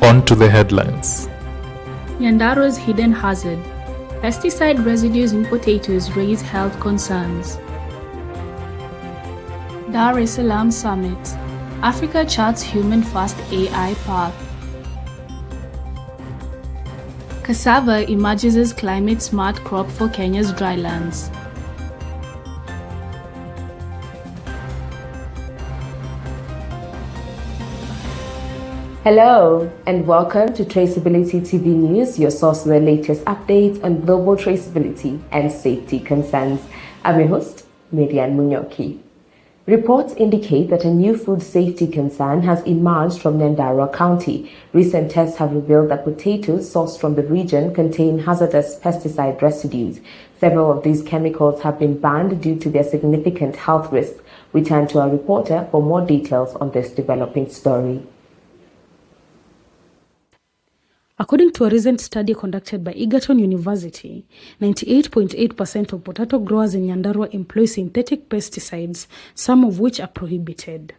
On to the headlines. Nyandaro's hidden hazard. Pesticide residues in potatoes raise health concerns. Dar es Salaam Summit. Africa charts human-first AI path. Cassava emerges as climate-smart crop for Kenya's drylands. Hello and welcome to Traceability TV News, your source for the latest updates on global traceability and safety concerns. I'm your host, Miriam Munyoki. Reports indicate that a new food safety concern has emerged from Nyandarua County. Recent tests have revealed that potatoes sourced from the region contain hazardous pesticide residues. Several of these chemicals have been banned due to their significant health risks. We turn to our reporter for more details on this developing story. According to a recent study conducted by Egerton University, 98.8% of potato growers in Nyandarua employ synthetic pesticides, some of which are prohibited.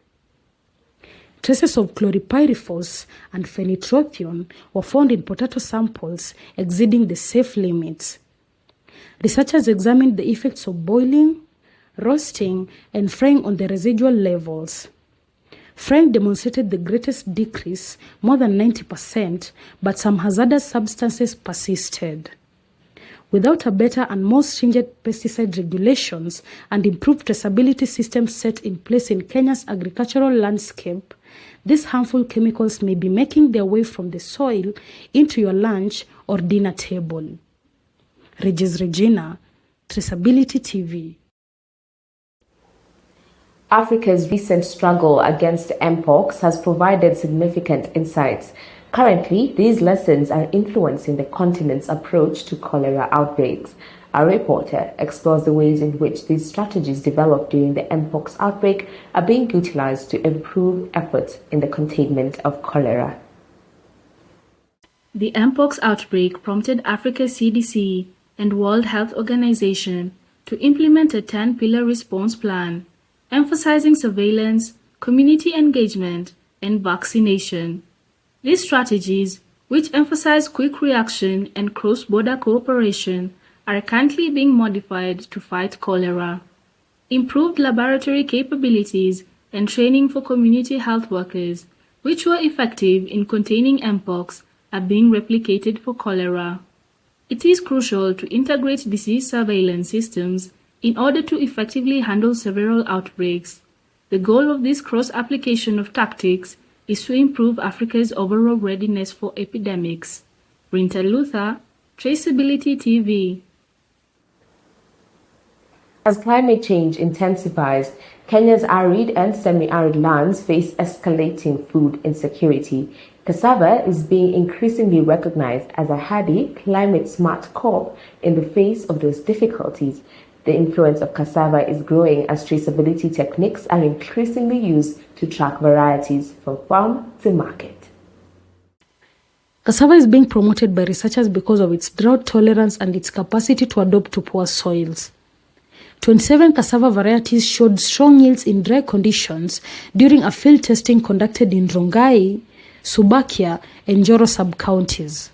Traces of chlorpyrifos and phenitrophion were found in potato samples exceeding the safe limits. Researchers examined the effects of boiling, roasting, and frying on the residual levels. Frying demonstrated the greatest decrease, more than 90%, but some hazardous substances persisted. Without a better and more stringent pesticide regulations and improved traceability systems set in place in Kenya's agricultural landscape, these harmful chemicals may be making their way from the soil into your lunch or dinner table. Regina, Traceability TV. Africa's recent struggle against mpox has provided significant insights. Currently, these lessons are influencing the continent's approach to cholera outbreaks. Our reporter explores the ways in which these strategies developed during the mpox outbreak are being utilized to improve efforts in the containment of cholera. The mpox outbreak prompted Africa's CDC and World Health Organization to implement a 10-pillar response plan, emphasizing surveillance, community engagement, and vaccination. These strategies, which emphasize quick reaction and cross-border cooperation, are currently being modified to fight cholera. Improved laboratory capabilities and training for community health workers, which were effective in containing mpox, are being replicated for cholera. It is crucial to integrate disease surveillance systems in order to effectively handle several outbreaks. The goal of this cross-application of tactics is to improve Africa's overall readiness for epidemics. Rinta Luther, Traceability TV. As climate change intensifies, Kenya's arid and semi-arid lands face escalating food insecurity. Cassava is being increasingly recognized as a hardy, climate-smart crop in the face of those difficulties. The influence of cassava is growing as traceability techniques are increasingly used to track varieties from farm to market. Cassava is being promoted by researchers because of its drought tolerance and its capacity to adapt to poor soils. 27 cassava varieties showed strong yields in dry conditions during a field testing conducted in Rongai, Subakia, and Njoro sub-counties.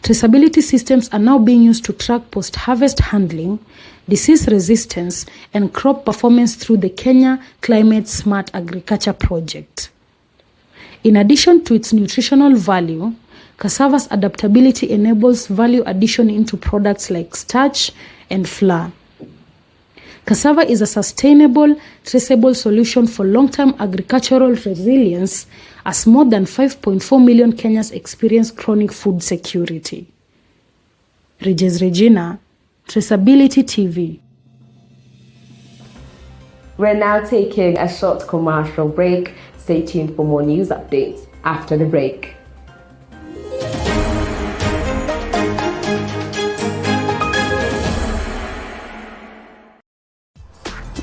Traceability systems are now being used to track post-harvest handling, disease resistance, and crop performance through the Kenya Climate Smart Agriculture Project. In addition to its nutritional value, cassava's adaptability enables value addition into products like starch and flour. Cassava is a sustainable, traceable solution for long-term agricultural resilience as more than 5.4 million Kenyans experience chronic food security. Regina, Traceability TV. We're now taking a short commercial break. Stay tuned for more news updates after the break.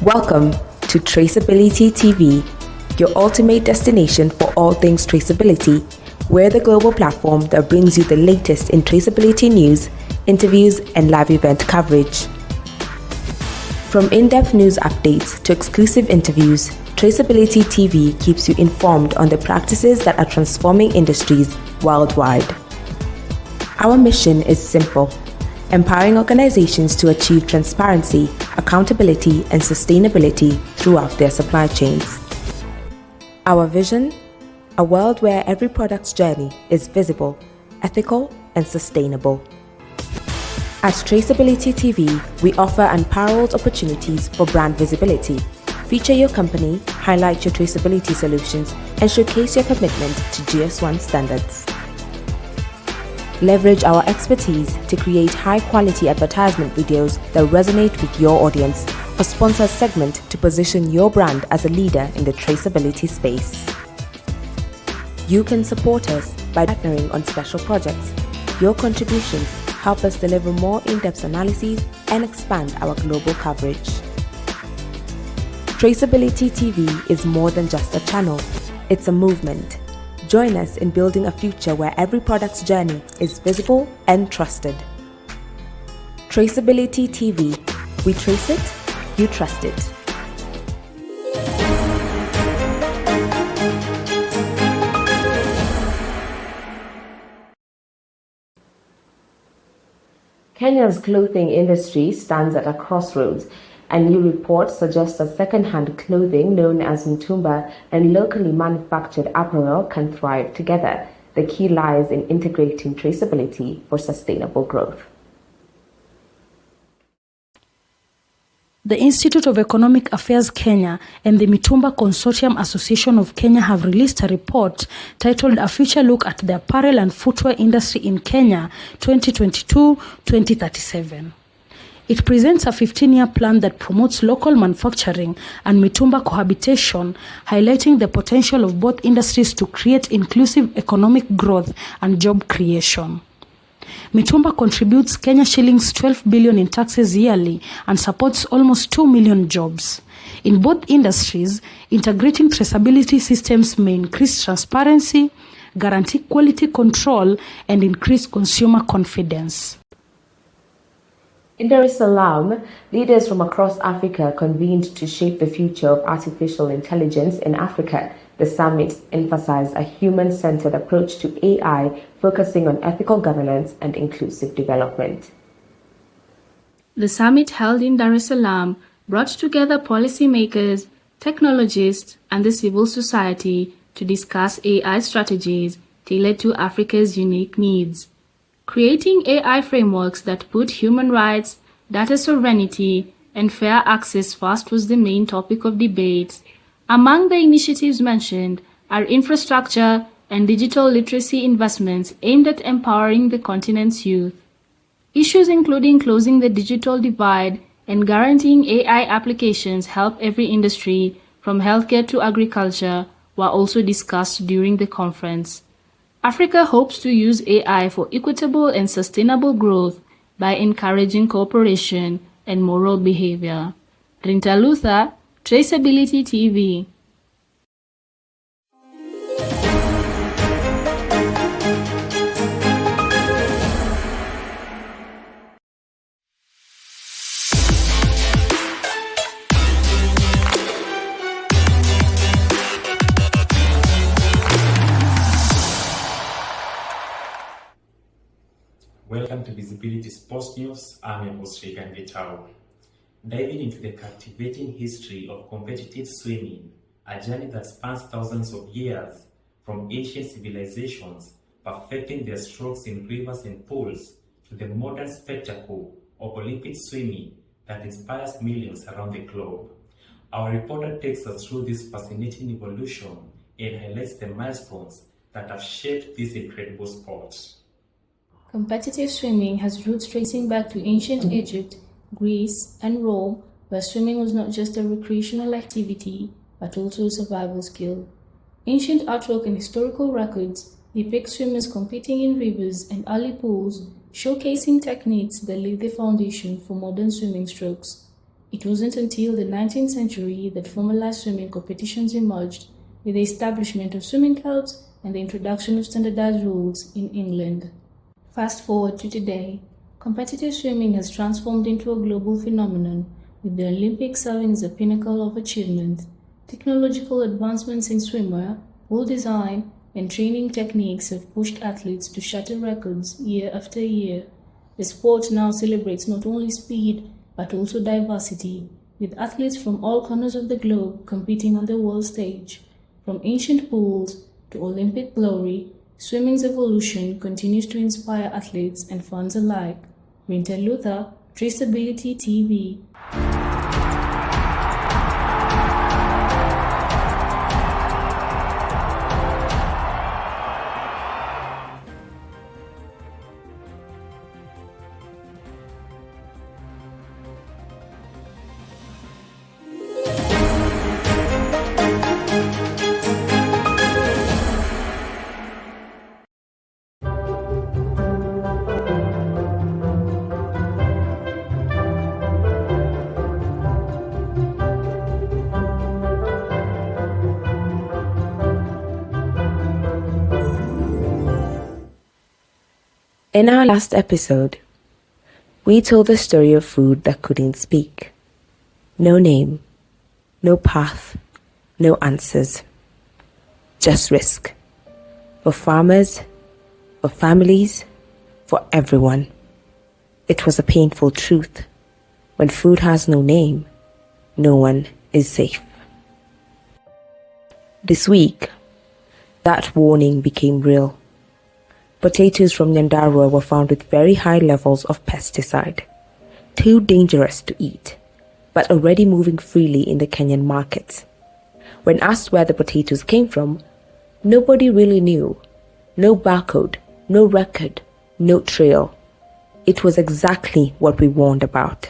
Welcome to Traceability TV, your ultimate destination for all things traceability. We're the global platform that brings you the latest in traceability news, interviews, and live event coverage. From in-depth news updates to exclusive interviews, Traceability TV keeps you informed on the practices that are transforming industries worldwide. Our mission is simple: empowering organizations to achieve transparency, accountability, and sustainability throughout their supply chains. Our vision: a world where every product's journey is visible, ethical, and sustainable. At Traceability TV, we offer unparalleled opportunities for brand visibility. Feature your company, highlight your traceability solutions, and showcase your commitment to GS1 standards. Leverage our expertise to create high-quality advertisement videos that resonate with your audience, or sponsor a segment to position your brand as a leader in the traceability space. You can support us by partnering on special projects. Your contributions help us deliver more in-depth analyses and expand our global coverage. Traceability TV is more than just a channel, it's a movement. Join us in building a future where every product's journey is visible and trusted. Traceability TV. We trace it, you trust it. Kenya's clothing industry stands at a crossroads. A new report suggests that second-hand clothing known as mtumba and locally manufactured apparel can thrive together. The key lies in integrating traceability for sustainable growth. The Institute of Economic Affairs Kenya and the Mitumba Consortium Association of Kenya have released a report titled A Future Look at the Apparel and Footwear Industry in Kenya 2022-2037. It presents a 15-year plan that promotes local manufacturing and Mitumba cohabitation, highlighting the potential of both industries to create inclusive economic growth and job creation. Mitumba contributes Kenya shillings 12 billion in taxes yearly and supports almost 2 million jobs. In both industries, integrating traceability systems may increase transparency, guarantee quality control, and increase consumer confidence. In Dar es Salaam, leaders from across Africa convened to shape the future of artificial intelligence in Africa. The summit emphasized a human-centered approach to AI, focusing on ethical governance and inclusive development. The summit held in Dar es Salaam brought together policymakers, technologists, and the civil society to discuss AI strategies tailored to Africa's unique needs. Creating AI frameworks that put human rights, data sovereignty, and fair access first was the main topic of debate. Among the initiatives mentioned are infrastructure and digital literacy investments aimed at empowering the continent's youth. Issues including closing the digital divide and guaranteeing AI applications help every industry, from healthcare to agriculture, were also discussed during the conference. Africa hopes to use AI for equitable and sustainable growth by encouraging cooperation and moral behavior. Rinta Luther, Traceability TV. Welcome to Visibility Sports News. I'm your host, Regan Gitau. Diving into the captivating history of competitive swimming, a journey that spans thousands of years, from ancient civilizations perfecting their strokes in rivers and pools to the modern spectacle of Olympic swimming that inspires millions around the globe. Our reporter takes us through this fascinating evolution and highlights the milestones that have shaped this incredible sport. Competitive swimming has roots tracing back to ancient Egypt, Greece, and Rome, where swimming was not just a recreational activity, but also a survival skill. Ancient artwork and historical records depict swimmers competing in rivers and early pools, showcasing techniques that laid the foundation for modern swimming strokes. It wasn't until the 19th century that formalized swimming competitions emerged, with the establishment of swimming clubs and the introduction of standardized rules in England. Fast forward to today, competitive swimming has transformed into a global phenomenon, with the Olympics serving as the pinnacle of achievement. Technological advancements in swimwear, pool design, and training techniques have pushed athletes to shatter records year after year. The sport now celebrates not only speed but also diversity, with athletes from all corners of the globe competing on the world stage. From ancient pools to Olympic glory, swimming's evolution continues to inspire athletes and fans alike. Winter Luther, Traceability TV. In our last episode, we told the story of food that couldn't speak. No name, no path, no answers. Just risk. For farmers, for families, for everyone. It was a painful truth. When food has no name, no one is safe. This week, that warning became real. Potatoes from Nyandarua were found with very high levels of pesticide, too dangerous to eat, but already moving freely in the Kenyan markets. When asked where the potatoes came from, nobody really knew. No barcode, no record, no trail. It was exactly what we warned about,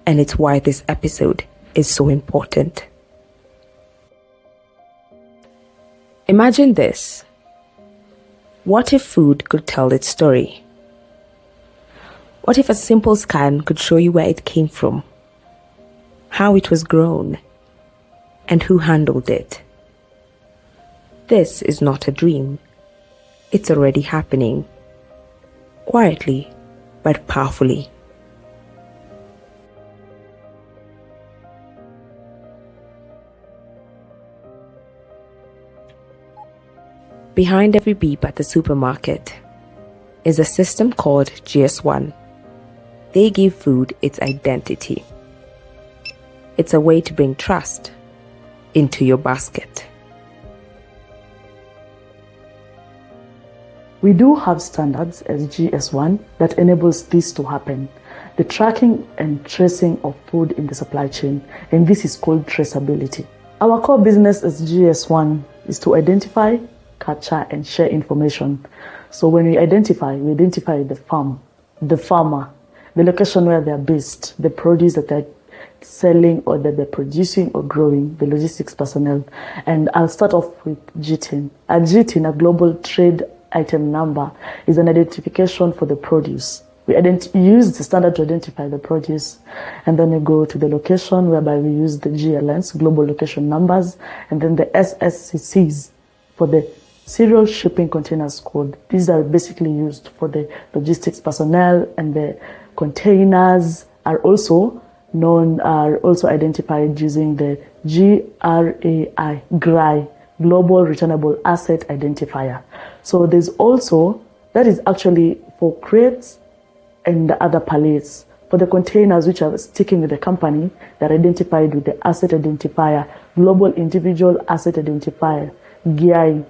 and it's why this episode is so important. Imagine this. What if food could tell its story? What if a simple scan could show you where it came from, how it was grown, and who handled it? This is not a dream. It's already happening. Quietly, but powerfully. Behind every beep at the supermarket is a system called GS1. They give food its identity. It's a way to bring trust into your basket. We do have standards as GS1 that enables this to happen. The tracking and tracing of food in the supply chain, and this is called traceability. Our core business as GS1 is to identify, capture, and share information. So when we identify the farm, the farmer, the location where they're based, the produce that they're selling or that they're producing or growing, the logistics personnel. And I'll start off with GTIN. A GTIN, a global trade item number, is an identification for the produce. We use the standard to identify the produce, and then we go to the location whereby we use the GLNs, global location numbers, and then the SSCCs for the serial shipping containers code. These are basically used for the logistics personnel, and the containers are also identified using the GRI, Global Returnable Asset Identifier. So there's also, that is actually for crates and the other pallets. For the containers which are sticking with the company, they're identified with the Asset Identifier, Global Individual Asset Identifier, GI.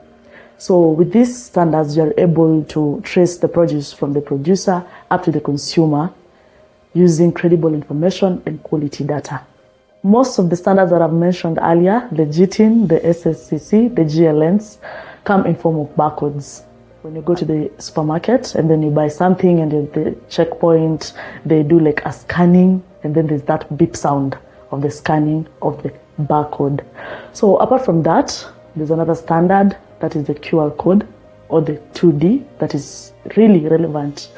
So with these standards, you're able to trace the produce from the producer up to the consumer using credible information and quality data. Most of the standards that I've mentioned earlier, the GTIN, the SSCC, the GLNs, come in form of barcodes. When you go to the supermarket and then you buy something, and at the checkpoint, they do like a scanning, and then there's that beep sound of the scanning of the barcode. So apart from that, there's another standard, that is the QR code, or the 2D, that is really relevant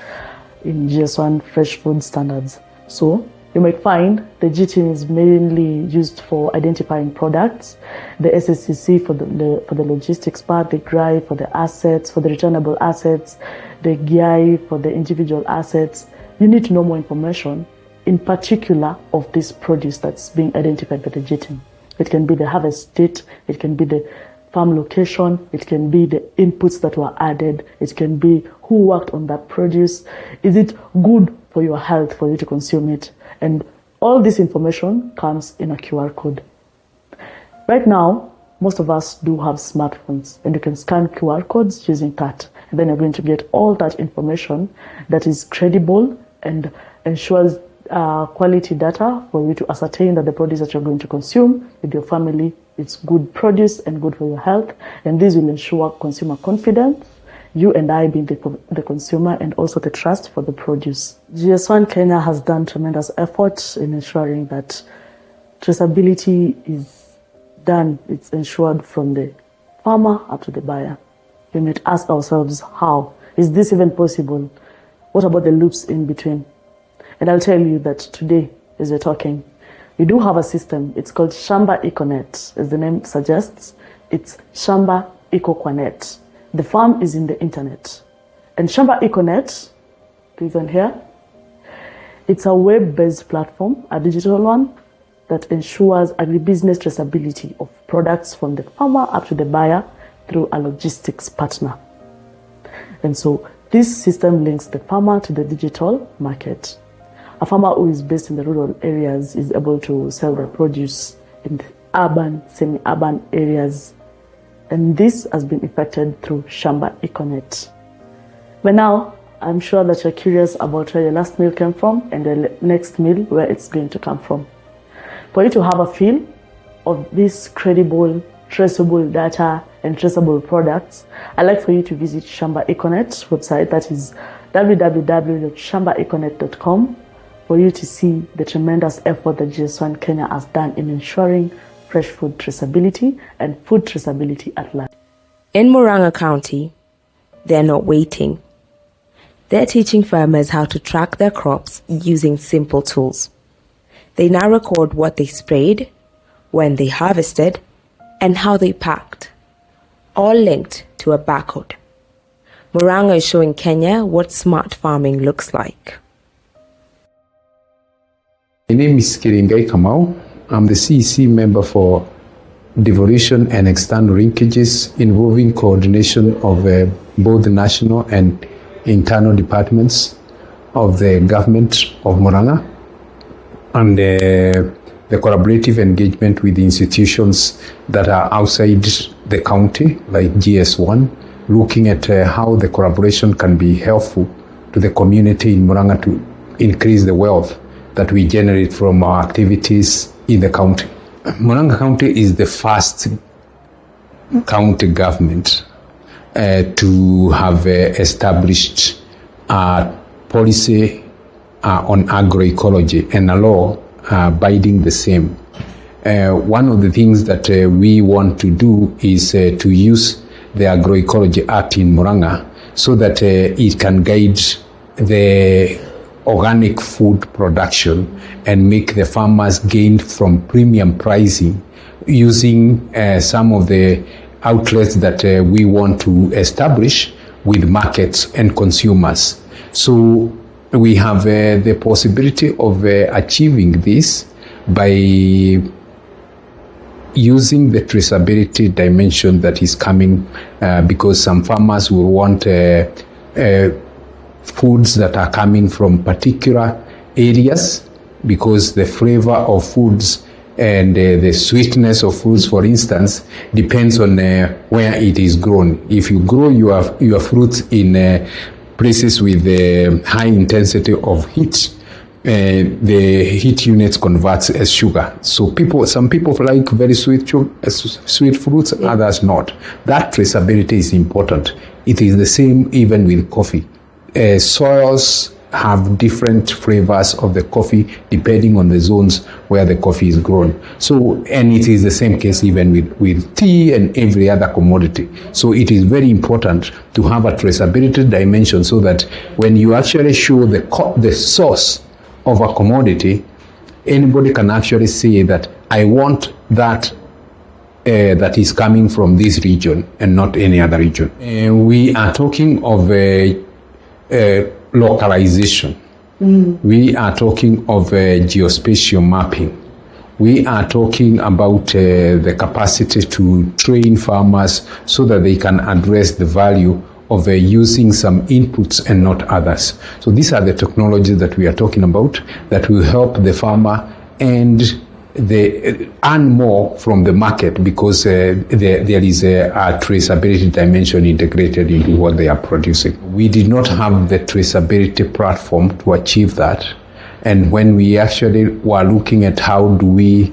in GS1 fresh food standards. So you might find the GTIN is mainly used for identifying products, the SSCC for the logistics part, the GRI for the assets, for the returnable assets, the GI for the individual assets. You need to know more information in particular of this produce that's being identified by the JTIM. It can be the harvest date, it can be the farm location, it can be the inputs that were added, it can be who worked on that produce. Is it good for your health for you to consume it? And all this information comes in a QR code. Right now, most of us do have smartphones, and you can scan QR codes using that. And then you're going to get all that information that is credible and ensures quality data for you to ascertain that the produce that you're going to consume with your family is good produce and good for your health. And this will ensure consumer confidence, you and I being the consumer, and also the trust for the produce. GS1 Kenya has done tremendous efforts in ensuring that traceability is done, it's ensured from the farmer up to the buyer. We might ask ourselves, how? Is this even possible? What about the loops in between? And I'll tell you that today, as we're talking, we do have a system. It's called Shamba EcoNet. As the name suggests, it's Shamba EcoQuanet. The farm is in the internet. And Shamba EcoNet, please on here, it's a web-based platform, a digital one, that ensures agribusiness traceability of products from the farmer up to the buyer through a logistics partner. And so this system links the farmer to the digital market. A farmer who is based in the rural areas is able to sell their produce in the urban, semi-urban areas. And this has been effected through Shamba EcoNet. But now, I'm sure that you're curious about where your last meal came from and the next meal, where it's going to come from. For you to have a feel of this credible, traceable data and traceable products, I'd like for you to visit Shamba EcoNet's website, that is www.shambaeconet.com, for you to see the tremendous effort that GS1 Kenya has done in ensuring fresh food traceability and food traceability at large. In Murang'a County, they're not waiting. They're teaching farmers how to track their crops using simple tools. They now record what they sprayed, when they harvested, and how they packed, all linked to a barcode. Murang'a is showing Kenya what smart farming looks like. My name is Kiringai Kamau. I'm the CEC member for devolution and external linkages involving coordination of both the national and internal departments of the government of Murang'a, and the collaborative engagement with institutions that are outside the county, like GS1, looking at how the collaboration can be helpful to the community in Murang'a to increase the wealth that we generate from our activities in the county. Murang'a County is the first county government to have established a policy on agroecology and a law abiding the same. One of the things that we want to do is to use the Agroecology Act in Murang'a so that it can guide the organic food production and make the farmers gain from premium pricing using some of the outlets that we want to establish with markets and consumers. So we have the possibility of achieving this by using the traceability dimension that is coming because some farmers will want foods that are coming from particular areas, because the flavor of foods and the sweetness of foods, for instance, depends on where it is grown. If you grow your fruits in places with high intensity of heat, the heat units converts as sugar. So some people like very sweet fruits, others not. That traceability is important. It is the same even with coffee. Soils have different flavors of the coffee depending on the zones where the coffee is grown. So, and it is the same case even with tea and every other commodity. So it is very important to have a traceability dimension so that when you actually show the source of a commodity, anybody can actually say that I want that that is coming from this region and not any other region. We are talking of localization. We are talking of geospatial mapping. We are talking about the capacity to train farmers so that they can address the value of using some inputs and not others. So these are the technologies that we are talking about that will help the farmer and they earn more from the market because there is a traceability dimension integrated into what they are producing. We did not have the traceability platform to achieve that. And when we actually were looking at how do we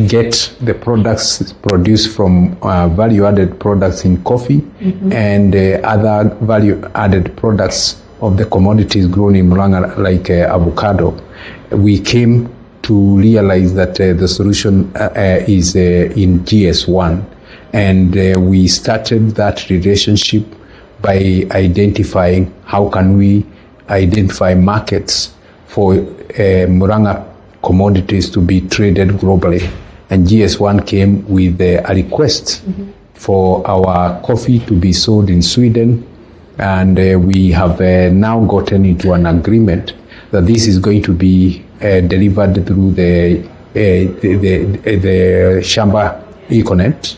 get the products produced from value-added products in coffee and other value-added products of the commodities grown in Murang'a like avocado, we came to realize that the solution is in GS1. And we started that relationship by identifying how can we identify markets for Murang'a commodities to be traded globally. And GS1 came with a request for our coffee to be sold in Sweden. And we have now gotten into an agreement that this is going to be delivered through the Shamba Econet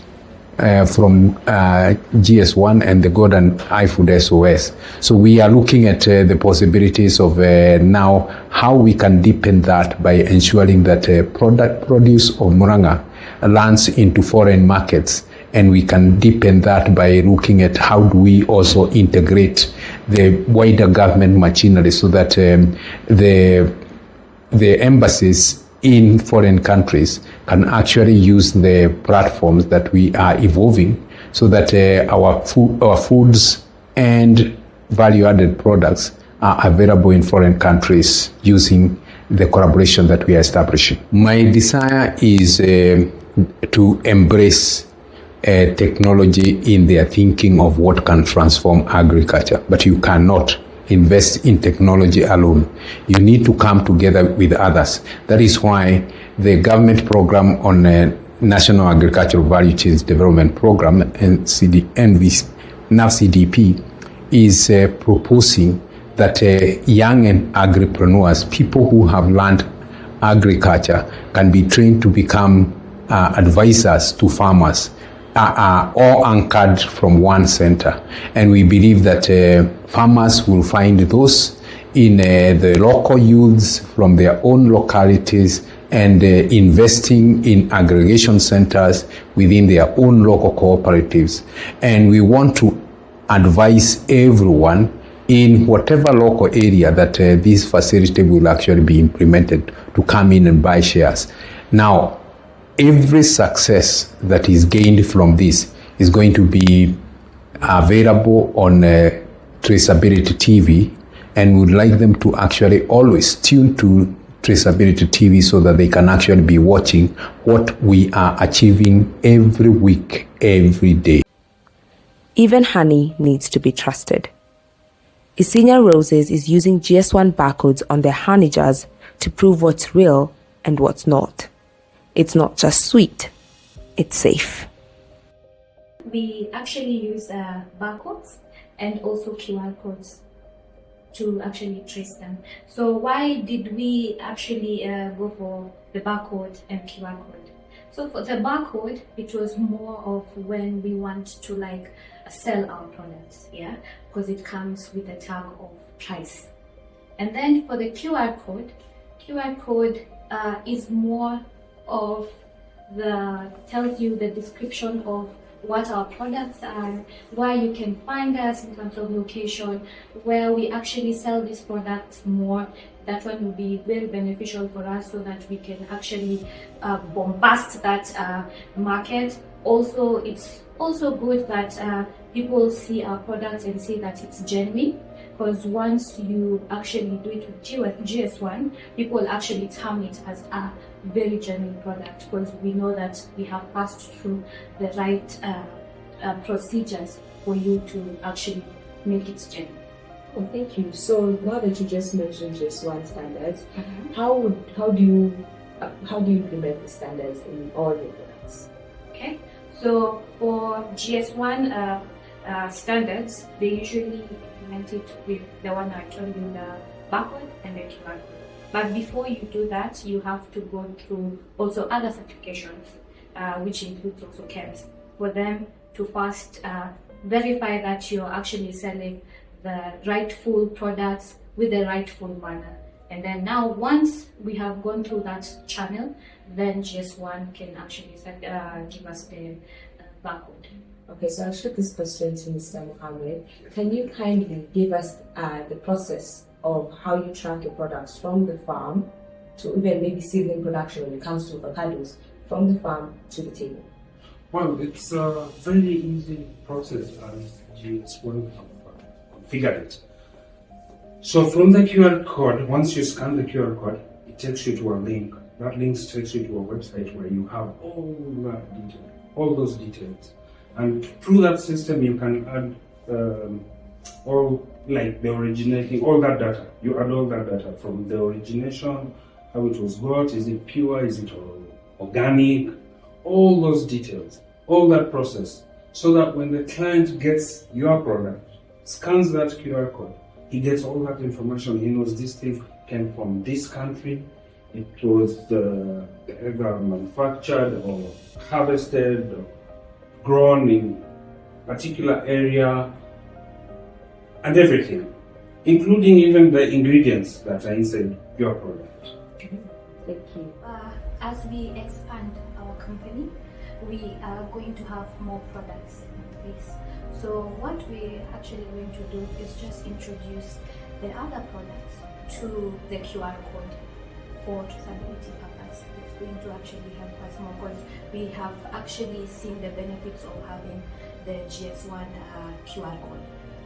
from GS1 and the Gordon iFood SOS. So we are looking at the possibilities of now how we can deepen that by ensuring that product produce of Murang'a lands into foreign markets. And we can deepen that by looking at how do we also integrate the wider government machinery so that the embassies in foreign countries can actually use the platforms that we are evolving so that our foods and value-added products are available in foreign countries using the collaboration that we are establishing. My desire is to embrace technology in their thinking of what can transform agriculture, but you cannot invest in technology alone. You need to come together with others. That is why the government program on National Agricultural Value Chains Development Program and now CDP is proposing that young and agripreneurs, people who have learned agriculture, can be trained to become advisors to farmers, are all anchored from one center. And we believe that farmers will find those in the local youths from their own localities and investing in aggregation centers within their own local cooperatives. And we want to advise everyone in whatever local area that this facility will actually be implemented to come in and buy shares. Now, every success that is gained from this is going to be available on Traceability TV, and would like them to actually always tune to Traceability TV so that they can actually be watching what we are achieving every week, every day. Even honey needs to be trusted. Isinya Roses is using GS1 barcodes on their honey jars to prove what's real and what's not. It's not just sweet, it's safe. We actually use barcodes and also QR codes to actually trace them. So why did we actually go for the barcode and QR code? So for the barcode, it was more of when we want to like sell our products, yeah, because it comes with a tag of price. And then for the QR code is more of tells you the description of what our products are, where you can find us in terms of location, where we actually sell these products more. That one will be very beneficial for us so that we can actually bombast that market. Also, it's also good that people see our products and see that it's genuine, because once you actually do it with GS1, people actually term it as a very genuine product, because we know that we have passed through the right procedures for you to actually make it genuine. Oh, thank you. So now that you just mentioned GS1 standards, how do you implement the standards in all your products? Okay, so for GS1, standards, they usually implement it with the one I told you, the barcode and the QR code. But before you do that, you have to go through also other certifications, which includes also KEBS, for them to first verify that you're actually selling the rightful products with the rightful manner. And then now, once we have gone through that channel, then GS1 can actually give us the barcode. Okay, so I'll shoot this question to Mr. Mohammed. Can you kindly give us the process of how you track your products from the farm to even maybe seedling production when it comes to avocados, from the farm to the table? Well, it's a very easy process as GS1 have figured it. So from the QR code, once you scan the QR code, it takes you to a link. That link takes you to a website where you have all those details. And through that system, you can add all like the originating, all that data. You add all that data from the origination, how it was got, is it pure, is it organic, all those details, all that process, so that when the client gets your product, scans that QR code, he gets all that information. He knows this thing came from this country, it was either manufactured or harvested or grown in a particular area, and everything, including even the ingredients that are inside your product. Thank you. As we expand our company, we are going to have more products in place. So what we're actually going to do is just introduce the other products to the QR code for traceability purpose. It's going to actually help us more because we have actually seen the benefits of having the GS1 QR code.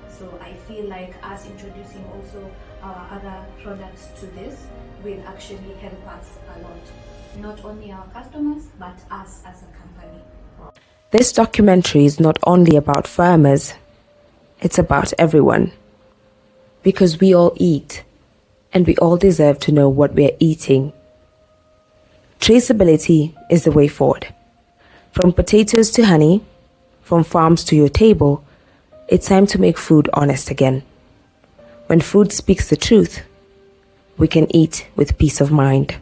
So I feel like us introducing also our other products to this will actually help us a lot. Not only our customers, but us as a company. This documentary is not only about farmers, it's about everyone. Because we all eat, and we all deserve to know what we're eating. Traceability is the way forward. From potatoes to honey, from farms to your table, it's time to make food honest again. When food speaks the truth, we can eat with peace of mind.